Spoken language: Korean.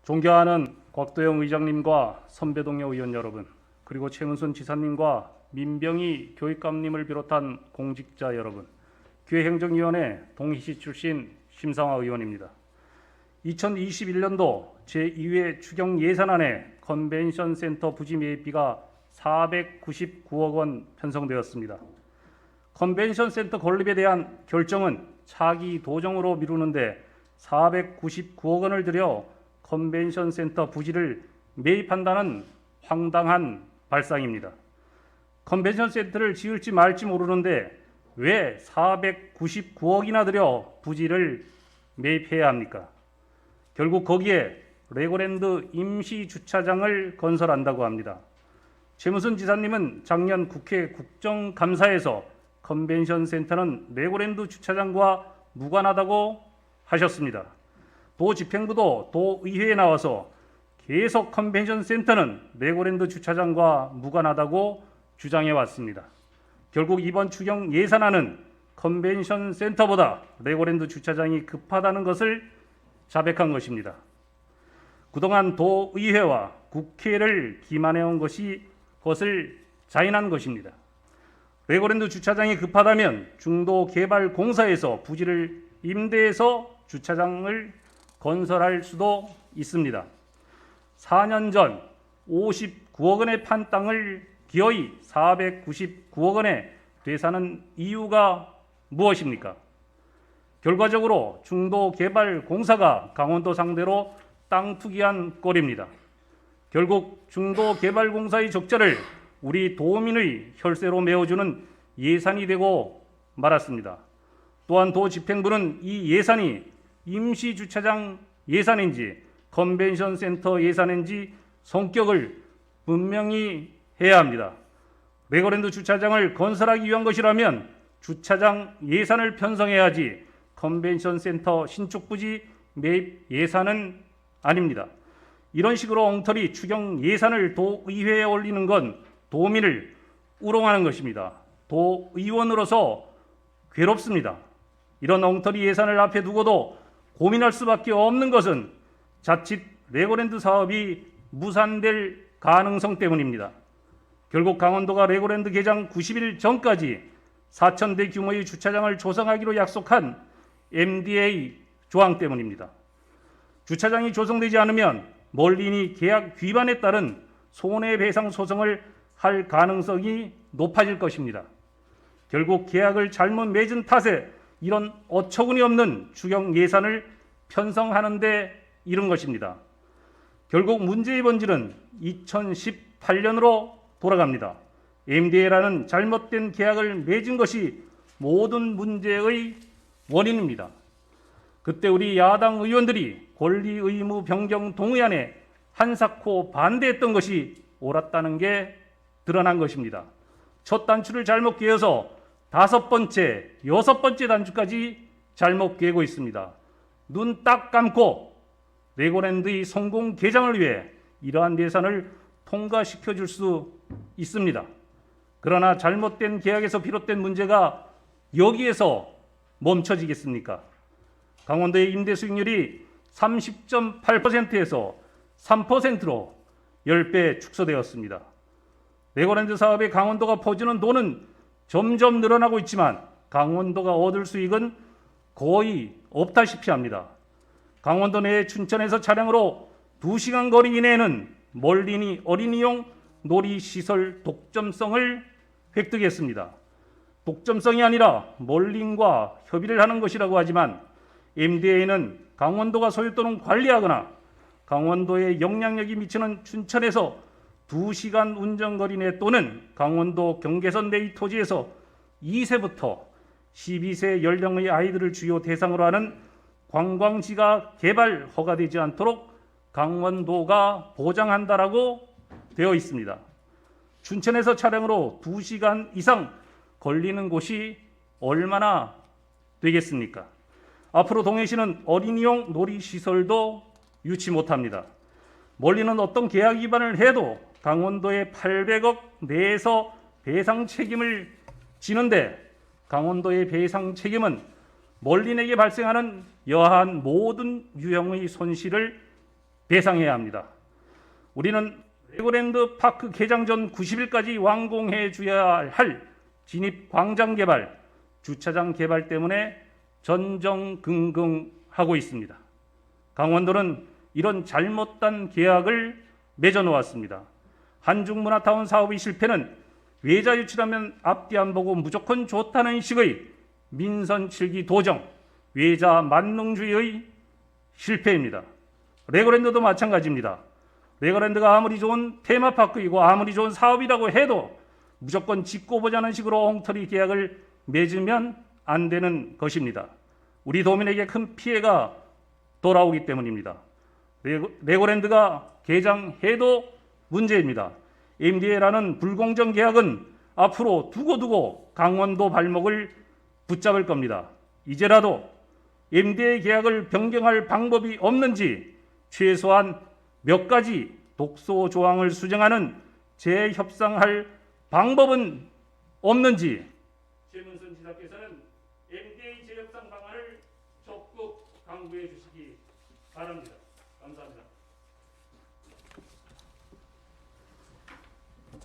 존경하는 곽도영 의장님과 선배 동료 의원 여러분, 그리고 최문순 지사님과 민병희 교육감님을 비롯한 공직자 여러분, 기회행정위원회 동희시 출신 심상화 의원입니다. 2021년도 제2회 추경 예산안에 컨벤션 센터 부지 매입비가 499억 원 편성되었습니다. 컨벤션 센터 건립에 대한 결정은 차기 도정으로 미루는데 499억 원을 들여 컨벤션 센터 부지를 매입한다는 황당한 발상입니다. 컨벤션 센터를 지을지 말지 모르는데 왜 499억이나 들여 부지를 매입해야 합니까? 결국 거기에 레고랜드 임시 주차장을 건설한다고 합니다. 최문순 지사님은 작년 국회 국정감사에서 컨벤션 센터는 레고랜드 주차장과 무관하다고 하셨습니다. 도집행부도 도의회에 나와서 계속 컨벤션 센터는 레고랜드 주차장과 무관하다고 주장해 왔습니다. 결국 이번 추경 예산안은 컨벤션 센터보다 레고랜드 주차장이 급하다는 것을 자백한 것입니다. 그동안 도의회와 국회를 기만해온 것을 자인한 것입니다. 레고랜드 주차장이 급하다면 중도개발공사에서 부지를 임대해서 주차장을 건설할 수도 있습니다. 4년 전 59억 원에 판 땅을 기어이 499억 원에 되사는 이유가 무엇입니까? 결과적으로 중도개발공사가 강원도 상대로 땅 투기한 꼴입니다. 결국 중도개발공사의 적자를 우리 도민의 혈세로 메워주는 예산이 되고 말았습니다. 또한 도집행부는 이 예산이 임시주차장 예산인지 컨벤션 센터 예산인지 성격을 분명히 해야 합니다. 레고랜드 주차장을 건설하기 위한 것이라면 주차장 예산을 편성해야지 컨벤션 센터 신축 부지 매입 예산은 아닙니다. 이런 식으로 엉터리 추경 예산을 도의회에 올리는 건 도민을 우롱하는 것입니다. 도의원으로서 괴롭습니다. 이런 엉터리 예산을 앞에 두고도 고민할 수밖에 없는 것은 자칫 레고랜드 사업이 무산될 가능성 때문입니다. 결국 강원도가 레고랜드 개장 90일 전까지 4,000대 규모의 주차장을 조성하기로 약속한 MDA 조항 때문입니다. 주차장이 조성되지 않으면 멀린이 계약 위반에 따른 손해배상 소송을 할 가능성이 높아질 것입니다. 결국 계약을 잘못 맺은 탓에 이런 어처구니 없는 추경 예산을 편성하는 데 이른 것입니다. 결국 문제의 본질은 2018년으로 돌아갑니다. MDA라는 잘못된 계약을 맺은 것이 모든 문제의 원인입니다. 그때 우리 야당 의원들이 권리 의무 변경 동의안에 한사코 반대했던 것이 옳았다는 게 드러난 것입니다. 첫 단추를 잘못 꿰어서 5번째, 6번째 단추까지 잘못 꿰고 있습니다. 눈 딱 감고 레고랜드의 성공 개장을 위해 이러한 예산을 통과시켜 줄 수 있습니다. 그러나 잘못된 계약에서 비롯된 문제가 여기에서 멈춰지겠습니까? 강원도의 임대 수익률이 30.8%에서 3%로 10배 축소되었습니다. 레고랜드 사업에 강원도가 퍼주는 돈은 점점 늘어나고 있지만 강원도가 얻을 수익은 거의 없다시피 합니다. 강원도 내 춘천에서 차량으로 2시간 거리 이내에는 멀린이 어린이용 놀이시설 독점성을 획득했습니다. 독점성이 아니라 멀린과 협의를 하는 것이라고 하지만 MDA는 강원도가 소유 또는 관리하거나 강원도에 영향력이 미치는 춘천에서 2시간 운전거리 내 또는 강원도 경계선 내의 토지에서 2세부터 12세 연령의 아이들을 주요 대상으로 하는 관광지가 개발 허가되지 않도록 강원도가 보장한다라고 되어 있습니다. 춘천에서 차량으로 2시간 이상 걸리는 곳이 얼마나 되겠습니까? 앞으로 동해시는 어린이용 놀이시설도 유치 못합니다. 멀리는 어떤 계약 위반을 해도 강원도에 800억 내에서 배상 책임을 지는데 강원도의 배상 책임은 멀린에게 발생하는 여하한 모든 유형의 손실을 배상해야 합니다. 우리는 레고랜드 파크 개장 전 90일까지 완공해 줘야 할 진입 광장 개발, 주차장 개발 때문에 전전긍긍하고 있습니다. 강원도는 이런 잘못된 계약을 맺어놓았습니다. 한중문화타운 사업의 실패는 외자 유치라면 앞뒤 안 보고 무조건 좋다는 식의 민선 7기 도정, 외자 만능주의의 실패입니다. 레고랜드도 마찬가지입니다. 레고랜드가 아무리 좋은 테마파크이고 아무리 좋은 사업이라고 해도 무조건 짓고 보자는 식으로 엉터리 계약을 맺으면 안 되는 것입니다. 우리 도민에게 큰 피해가 돌아오기 때문입니다. 레고랜드가 개장해도 문제입니다. MDA라는 불공정 계약은 앞으로 두고두고 강원도 발목을 붙잡을 겁니다. 이제라도 MDA 계약을 변경할 방법이 없는지 최소한 몇 가지 독소 조항을 수정하는 재협상할 방법은 없는지 최문순 지사께서는 MDA 재협상 방안을 적극 강구해 주시기 바랍니다. 감사합니다.